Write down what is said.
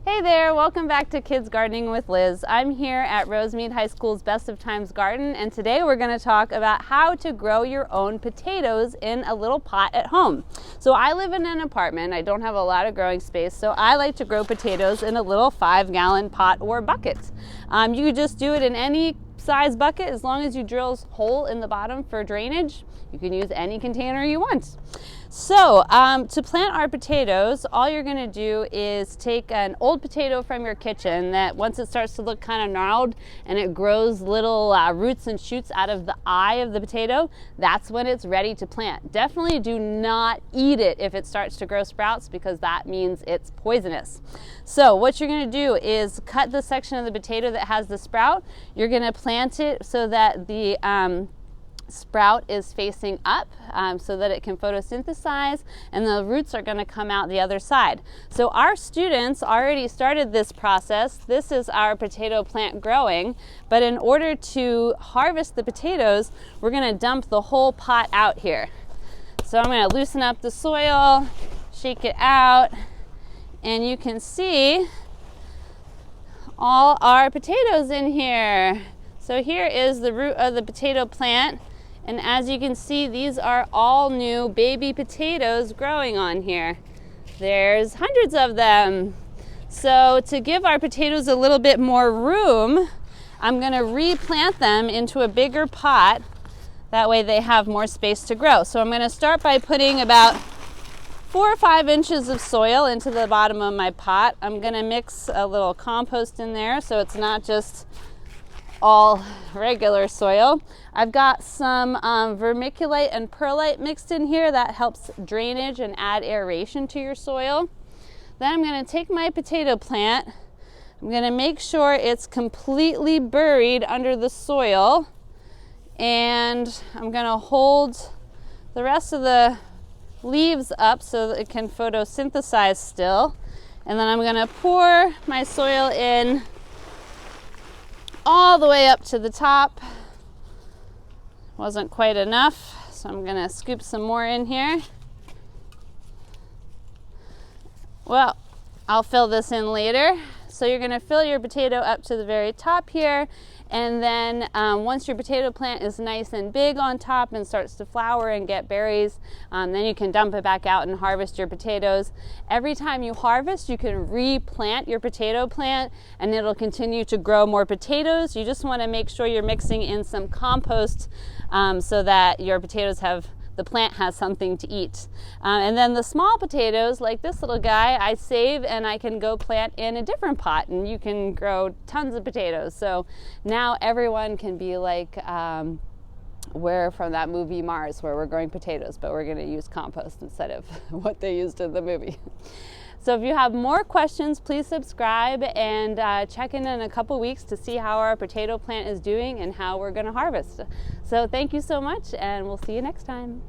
Hey there, welcome back to Kids Gardening with Liz. I'm here at Rosemead High School's Best of Times Garden, and today we're going to talk about how to grow your own potatoes in a little pot at home. So I live in an apartment. I don't have a lot of growing space, so I like to grow potatoes in a little 5-gallon pot or bucket. You could just do it in any size bucket as long as you drill a hole in the bottom for drainage. You can use any container you want. So to plant our potatoes, all you're going to do is take an old potato from your kitchen that once it starts to look kind of gnarled and it grows little roots and shoots out of the eye of the potato, that's when it's ready to plant. Definitely do not eat it if it starts to grow sprouts, because that means it's poisonous. So what you're going to do is cut the section of the potato that has the sprout. You're going to plant it so that the sprout is facing up so that it can photosynthesize, and the roots are going to come out the other side. So our students already started this process. This is our potato plant growing, but in order to harvest the potatoes, we're going to dump the whole pot out here. So I'm going to loosen up the soil, shake it out, and you can see all our potatoes in here. So here is the root of the potato plant. And as you can see, these are all new baby potatoes growing on here. There's hundreds of them. So to give our potatoes a little bit more room, I'm going to replant them into a bigger pot. That way they have more space to grow. So I'm going to start by putting about 4 or 5 inches of soil into the bottom of my pot. I'm going to mix a little compost in there so it's not just all regular soil. I've got some vermiculite and perlite mixed in here. That helps drainage and add aeration to your soil. Then I'm going to take my potato plant. I'm going to make sure it's completely buried under the soil, and I'm going to hold the rest of the leaves up so that it can photosynthesize still. And then I'm going to pour my soil in all the way up to the top. Wasn't quite enough, so I'm gonna scoop some more in here. Well, I'll fill this in later. So you're gonna fill your potato up to the very top here, and then once your potato plant is nice and big on top and starts to flower and get berries, then you can dump it back out and harvest your potatoes. Every time you harvest, you can replant your potato plant and it'll continue to grow more potatoes. You just want to make sure you're mixing in some compost so that your potatoes the plant has something to eat. And then the small potatoes, like this little guy, I save and I can go plant in a different pot, and you can grow tons of potatoes. So now everyone can be like, we're from that movie Mars, where we're growing potatoes, but we're gonna use compost instead of what they used in the movie. So if you have more questions, please subscribe and check in a couple weeks to see how our potato plant is doing and how we're going to harvest. So thank you so much, and we'll see you next time. Bye.